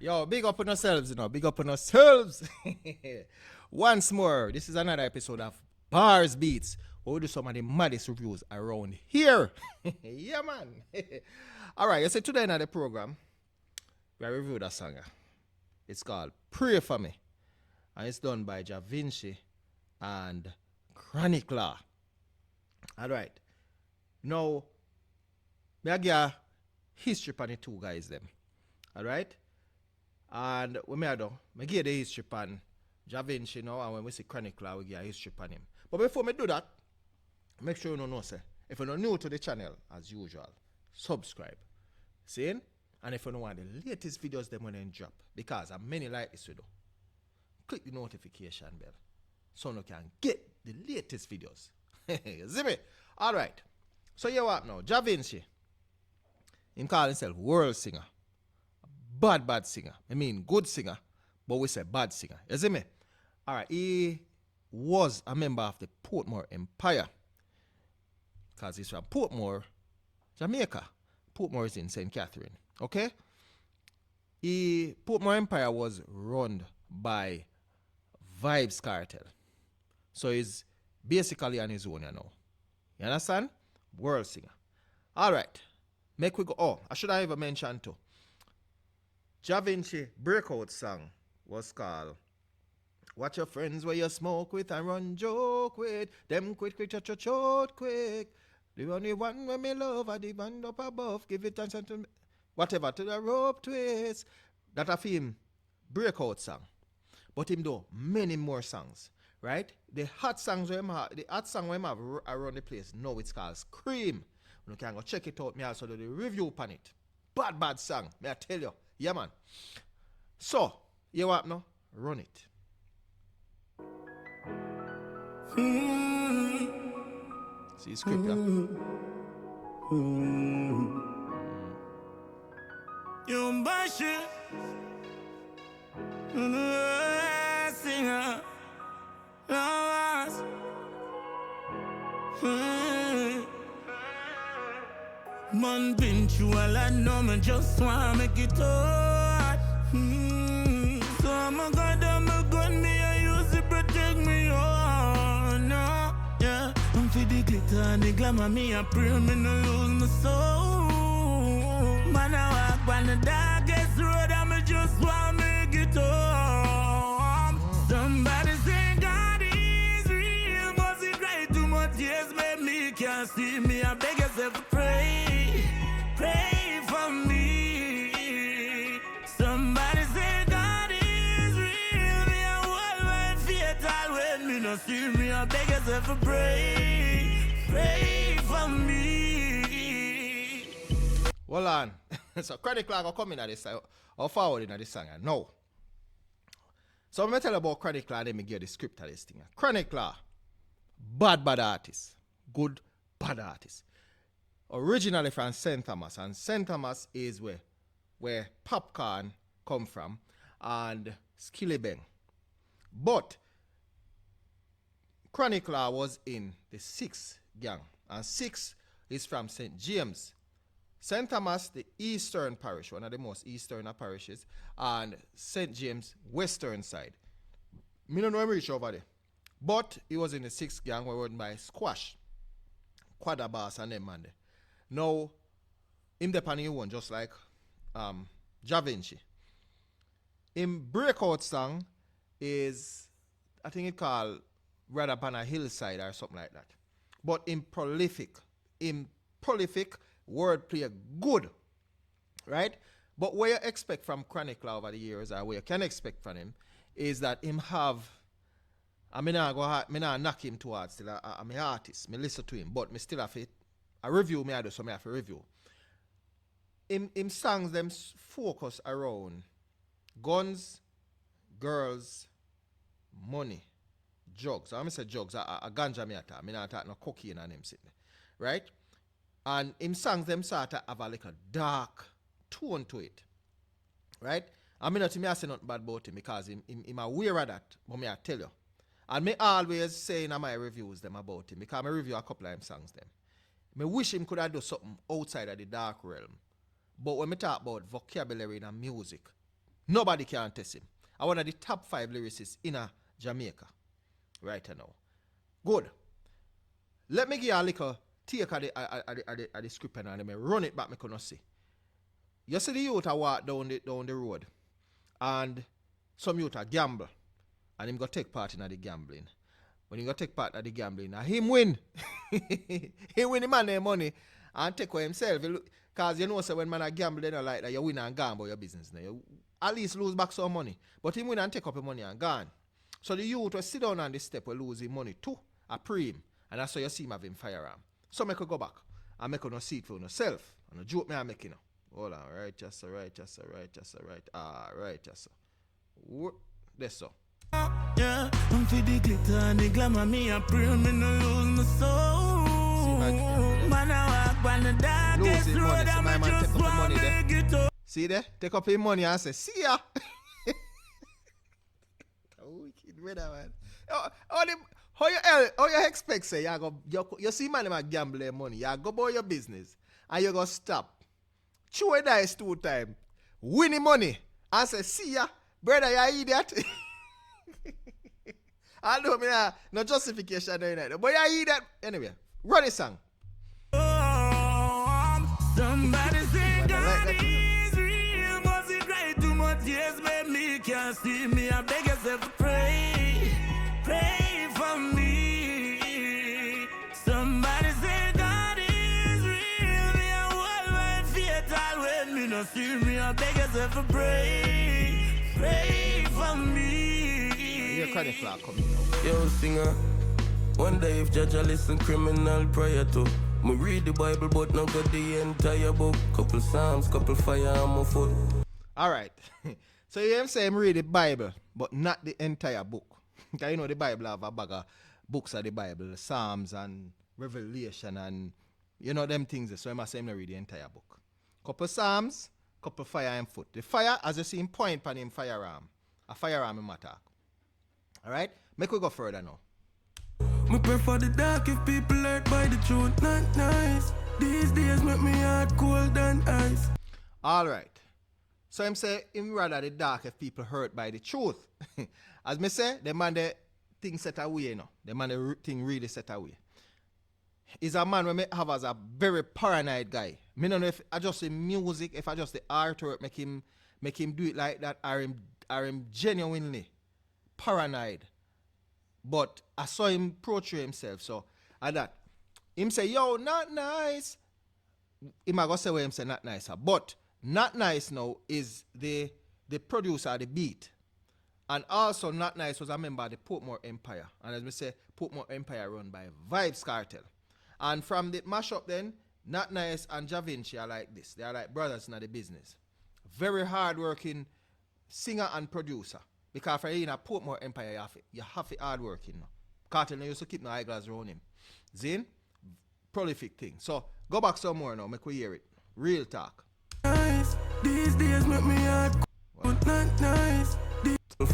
Yo, big up on ourselves, Big up on ourselves. Once more, this is another episode of Bars Beats, where we do some of the maddest reviews around here. Yeah, man. All right, you see, today in the program, we reviewed a song. It's called Pray For Me, and it's done by Jah Vinci and Chronicler. All right. Now, me give a history on the two guys them. All right? And when me do, me give the history on Jah Vinci now, and when we see Chronicler, we give a history on him. But before me do that, make sure you know, say, if you're not new to the channel, as usual, subscribe. See? And if you don't want the latest videos, them when they drop, because I'm many like this video, click the notification bell so you can get the latest videos. See me? Alright. So you what now? Jah Vinci. Him call himself world singer. Bad singer. I mean good singer, but we say bad singer. You see me? Alright, he was a member of the Portmore Empire. Because he's from Portmore, Jamaica. Portmore is in St. Catherine. Okay? Portmore Empire was run by Vibes Cartel. So he's basically on his own now. You understand? World singer. Alright. Make we go. Oh, I should have even mentioned too. Jah Vinci breakout song was called Watch Your Friends Where You Smoke With and Run Joke With. Them quick, short, quick. The only one when me love are the one up above. Give it attention to me. Whatever to the rope twist. That a film breakout song. But him do many more songs. Right? The hot songs we have, the hot song we have around the place, now it's called Scream. You can go check it out. Me also do the review upon it. Bad song. May I tell you. Yeah, man. So, you what now? Run it. See script, yeah? You bash it. Singer. Lovers. Man been through a lot, no me just wanna make it hard. So I'm a god, I'm a gun, me I use it protect me, oh no, yeah. I'm for the glitter and the glamour, me I pray me no lose my soul. Man I walk by the darkest road, and me just wanna make it home. Somebody say God is real, but he cried too much tears, made me can't see me. I beg yourself to pray. Pray for me. Somebody say God is real. Me a worldwide fatal when me no see me. I beg yourself to pray. Pray for me. Hold on. So Chronicler go come in at this or forward in this song. No. So I'm going to tell you about Chronicler and then me give the script of this thing. Chronicler, bad artist. Good bad artist. Originally from St. Thomas, and St. Thomas is where Popcorn come from and Skillibeng. But Chronicler was in the 6th gang, and 6 is from St. James. St. Thomas, the eastern parish, one of the most eastern parishes, and St. James, western side. Me don't know him reach over there. But he was in the 6th gang, were run by Squash, Quadabas, and them man there. Now, him depend on one, just like Jah Vinci. Him breakout song is, I think it called Rather Upon a Hillside or something like that. But in prolific, wordplay good, right? But what you expect from Chronicler over the years, or what you can expect from him, is that him have, I mean, I knock him towards, still, I'm an artist, me listen to him, but me still have it. A review me I do, so me have a review. Him songs them focus around guns, girls, money, drugs. I say drugs, a ganja me attack. Me not attack no cocaine and him sitting. Right? And him songs them sort of have a like a dark tone to it. Right? I mean not me I say nothing bad about him because him aware of that, but me I tell you. And me always say in my reviews them about him because I review a couple of him songs them. Me wish him could have done something outside of the dark realm. But when me talk about vocabulary and music, Nobody can test him. I one of the top 5 lyricists in Jamaica right now. Good. Let me give you a little take of the script and let me run it back. Me can see. You see the youth a walk down the road, and some youth a gamble, and him go take part in the gambling. When he go take part in the gambling, now him win. He win the man their money and take away himself. Because you know, so when man a gamble, they don't like that you win and gone about your business. Now you at least lose back some money. But him win and take up your money and gone. So the youth will sit down on the step will lose his money too. A pre him. And that's why you see him having firearm. So make you go back and make you no see it for yourself. And a joke me I'm making. Hold on, right, just so, right. Right, just so. That's so. Yeah, I'm for the glitter and the glamour. Me a pray me no lose my soul. Man I walk on the darkest road. I'm just want to make it up. See there? Take up his money and say, see ya. Wicked brother, man. How you expect say you see man them gamble their money, you go about your business and you go stop. Chew a dice 2 times, win the money, and say, see ya, brother, you idiot. I know me no justification but you idiot. Anyway, run the song. Somebody say God is real, but it cry too much years made me can't see me. I beg yourself to pray for me. Somebody say God is real, me a worldwide fatal when me no see me. I beg yourself to pray for me. Your credit flag coming. Yo, singer, one day if Judge listen criminal prayer to me read the Bible, but not got the entire book. Couple Psalms, couple fire on my foot. Alright. So you have say read the Bible, but not the entire book. Because you know the Bible have a bag of books of the Bible, the Psalms and Revelation and you know them things. So I must say him read the entire book. Couple Psalms, couple fire and foot. The fire, as you see him point on him firearm. A firearm in attack. Alright? Make we go further now. Me prefer the dark if people hurt by the truth, not nice. These days make me heart cold than ice. Alright. So him say him rather the dark if people hurt by the truth. As me say, the man the thing set away, you know. The man the thing really set away. He's a man we me have as a very paranoid guy. Me don't know if I just the music, if I just the artwork make him do it like that, or him genuinely paranoid. But I saw him portray himself, so at that. Him say, yo, not nice. Him I go say what him say not nice. But not nice now is the producer of the beat. And also not nice was a member of the Portmore Empire. And as we say, Portmore Empire run by Vibes Cartel. And from the mashup then, Not Nice and Jah Vinci are like this. They are like brothers in the business. Very hard-working singer and producer. Because for you in a Portmore Empire, you have to hard working. No? Cartel used to keep no eyeglass around him. Zin, prolific thing. So, go back some more now, make we hear it. Real talk. Nice. These days make me heart cold, not nice.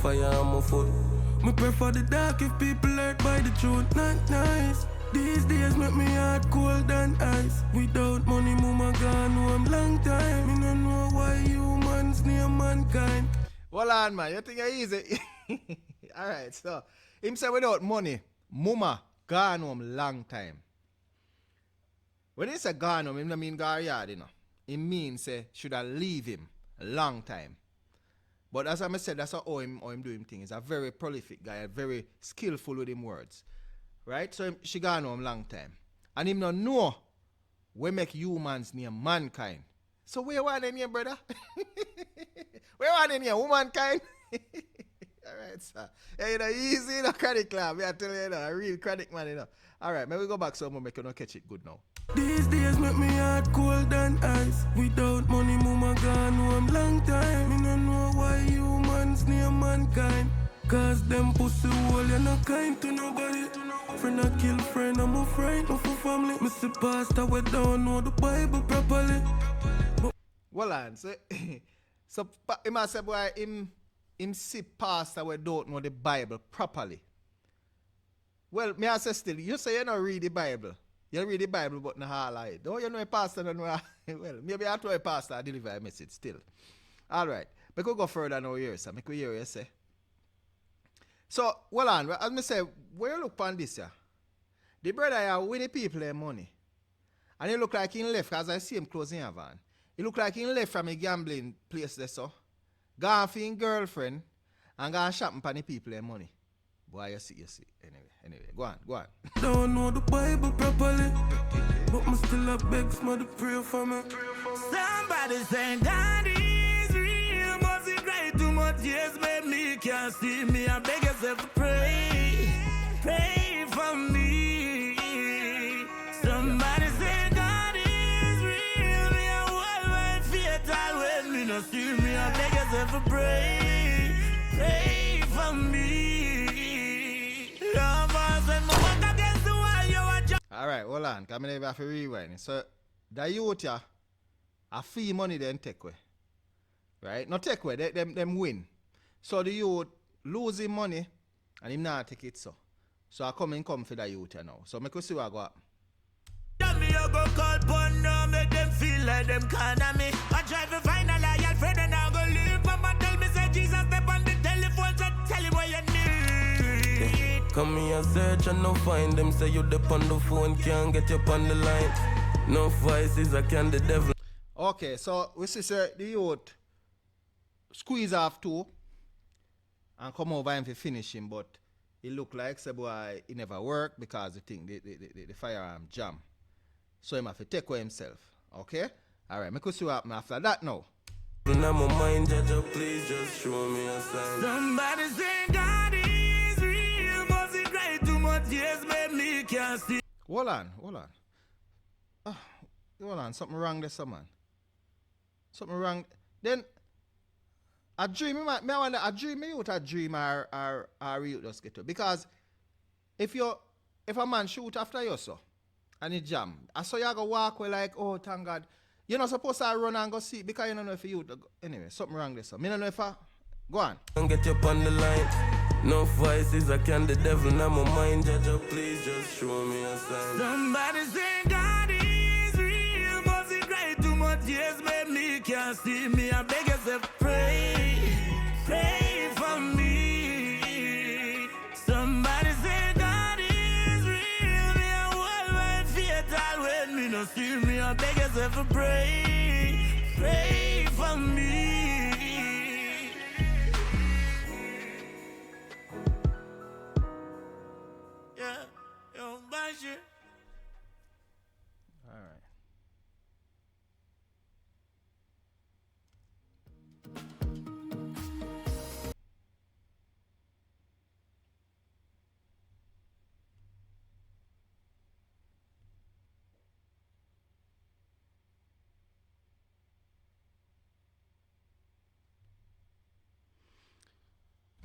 Fire on my foot. Me prefer the dark if people hurt by the truth, not nice. These days make me heart cold than ice. Without money, mama gone home long time. Me no know why humans near mankind. Hold on, man. You think it's easy? Alright, so him say without money, mama gone home long time. When he say gone home, him don't mean go yard, you know. It means say should I leave him a long time. But as I said, that's how him do him thing. He's a very prolific guy, very skillful with him words. Right? So she gone home long time. And him don't know we make humans near mankind. So where want them here, brother? Where want them here? Womankind? Alright, sir. Yeah, you know, easy, you know, chronic club. I tell you, a real chronic man, you know. Alright, maybe we go back some more, make you not catch it good now. These days make me heart cold than ice. Without money, mama gone home long time. Me no know why humans near mankind. Cause them pussy hole, you're not kind to nobody. Friend I kill friend, I'm a friend of a family. Me see pastor, we don't know the Bible properly. Well, on, so, he must say, boy, him see pastor, we don't know the Bible properly. Well, me I say still, you say you don't read the Bible. You read the Bible, but not highlight it. Don't you know a pastor don't know? Well, maybe I try a pastor I deliver a message still. All right. We could go further now here, so make we hear you say. So, hold on, as me say, when you look upon this, yeah, the brother here with the people their money. And he look like he left, as I see him closing a van. He look like he left from a gambling place there, so. Gone for his girlfriend and gone shopping for the people their money. Boy, you see. Anyway, go on. Don't know the Bible properly, but me still a beg somebody pray for me. Somebody saying God is real, must he cry too much years, made me can't see me. I beg yourself to pray for me. Somebody say God is real, me a worldwide fatal when me no see me. I beg yourself to pray for me. Lovers and no one against the wall, you are just. Alright, hold on, come in have to rewind. So, the youth here, a fee money then take away. Right? Not take away, them win. So the youth losing money and him not take it so. So I come for the youth here now. So make us see what go happen. Me a go call pon now, make them feel like them kind of me. I try to find a loyal friend and I go leave. Mama tell me say Jesus step on the telephone, so tell him what you need. Come here search and no find them. Say you dep on the phone, can't get you on the line. No voices, I can the devil. Okay, so we see sir, the youth squeeze off two and come over him to finish him, but it look like say boy it never work because the thing the firearm jam. So he have to take away himself. Okay? Alright, make us see what happen after that now. Now my mind, Jah, please just show me a sign. Somebody say God is real, must he cry too much years, made me can't see. Hold on. Hold on, something wrong there, man. Something wrong. Then I dream me youth a dream or you just get to. Because if a man shoot after you so and he jam, I saw you go walk away like, oh thank God. You're not supposed to run and go see because you don't know if you anyway, something wrong there. So me don't know if I go on. Can't get you on the line. No voices, I can the devil. Now my mind, Jah, please just show me a sign. Somebody say God is real, must he cry too much years, made me can't see me. I beg yourself pray for me. Somebody say God is real, me a worldwide fatal when me no see me. I beg yourself to pray for me. Yeah, yo, bash it. Alright.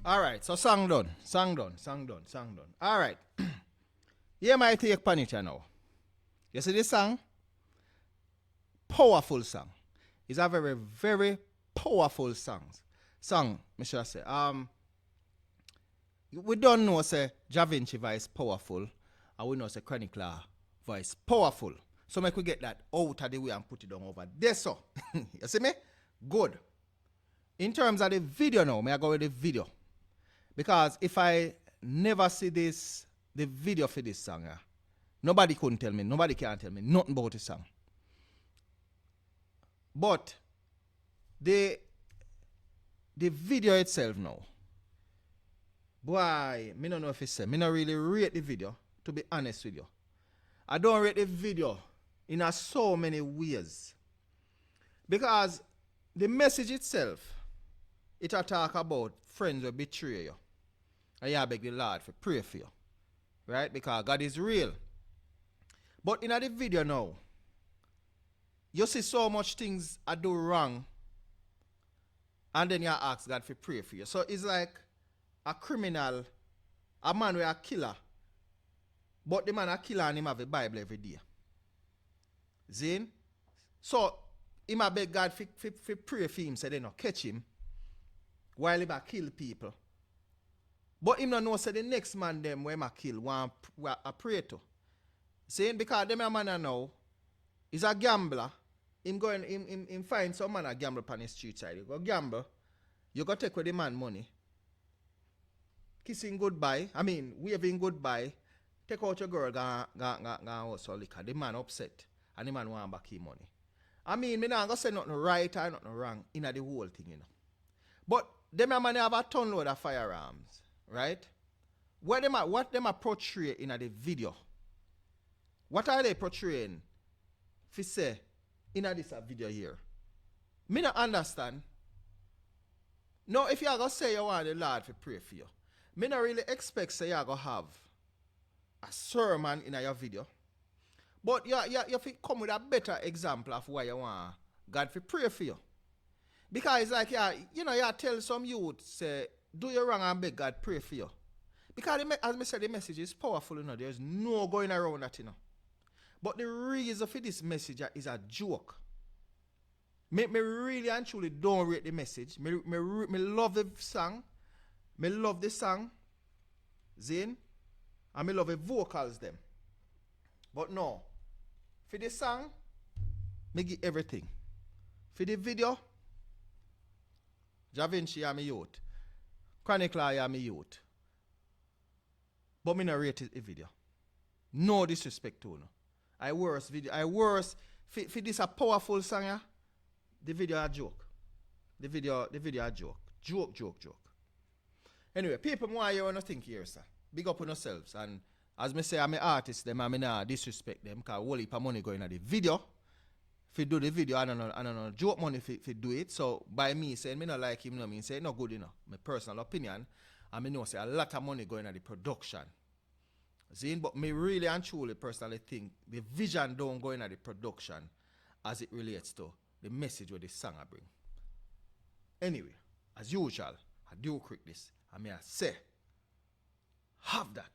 Alright, so song done. Alright. Here my take pan it now. You see this song? Powerful song. It's a very, very powerful song, me should say. We don't know say Jah Vinci voice powerful, and we know say Chronicler voice powerful. So make we get that out of the way and put it down over there. So you see me? Good. In terms of the video now, may I go with the video? Because if I never see the video for this song, nobody can tell me nothing about the song. But the video itself now, boy, me don't know if it's say, me not really rate the video, to be honest with you. I don't rate the video in so many ways. Because the message itself, it a talk about friends will betray you. And you beg the Lord for pray for you. Right? Because God is real. But in the video now, you see so much things I do wrong. And then you ask God for pray for you. So it's like a criminal, a man with a killer. But the man a killer and him have a Bible every day. Zin? So, him a beg God for pray for him so they not catch him while he a kill people. But him don't know say the next man them where him a kill want a pray to. Saying because them a man now is a gambler. Him find some man a gamble on the street side. He go gamble You got to take with the man money. Kissing goodbye. I mean, waving goodbye. Take out your girl, go also liquor. The man upset. And the man want back his money. I mean, me not gonna say nothing right or nothing wrong in the whole thing, you know. But them a man have a ton load of firearms, right? What them a portray in the video? What are they portraying? If you say in this video here, me not understand. No, if you are gonna say you want the Lord to pray for you, me not really expect say you are gonna have a sermon in your video. But you come with a better example of why you want God to pray for you. Because it's like, you tell some youth, say, do you wrong and beg God pray for you. Because as I said, the message is powerful, you know. There's no going around that, you know. But the reason for this message is a joke. Me really and truly don't rate the message. Me love the song. Me love the song. Zane. And me love the vocals them. But no. For the song, me give everything. For the video, Jah Vinci am my youth. Chronicler am my youth. But me not rate the video. No disrespect to no. I worse for this a powerful song, yeah? The video a joke. The video a joke. Joke. Anyway, people want you to think here, sir. Big up on yourselves. And as me say, I'm an artist, them I mean disrespect them, because whole heap of money going at the video. If you do the video, I don't know, joke money if you do it. So by me saying me not like him, no mean say not good enough. My personal opinion. And me know say a lot of money going at the production. See, but me really and truly personally think the vision don't go in at the production as it relates to the message where the song I bring. Anyway, as usual, I do quick this. I may say, have that.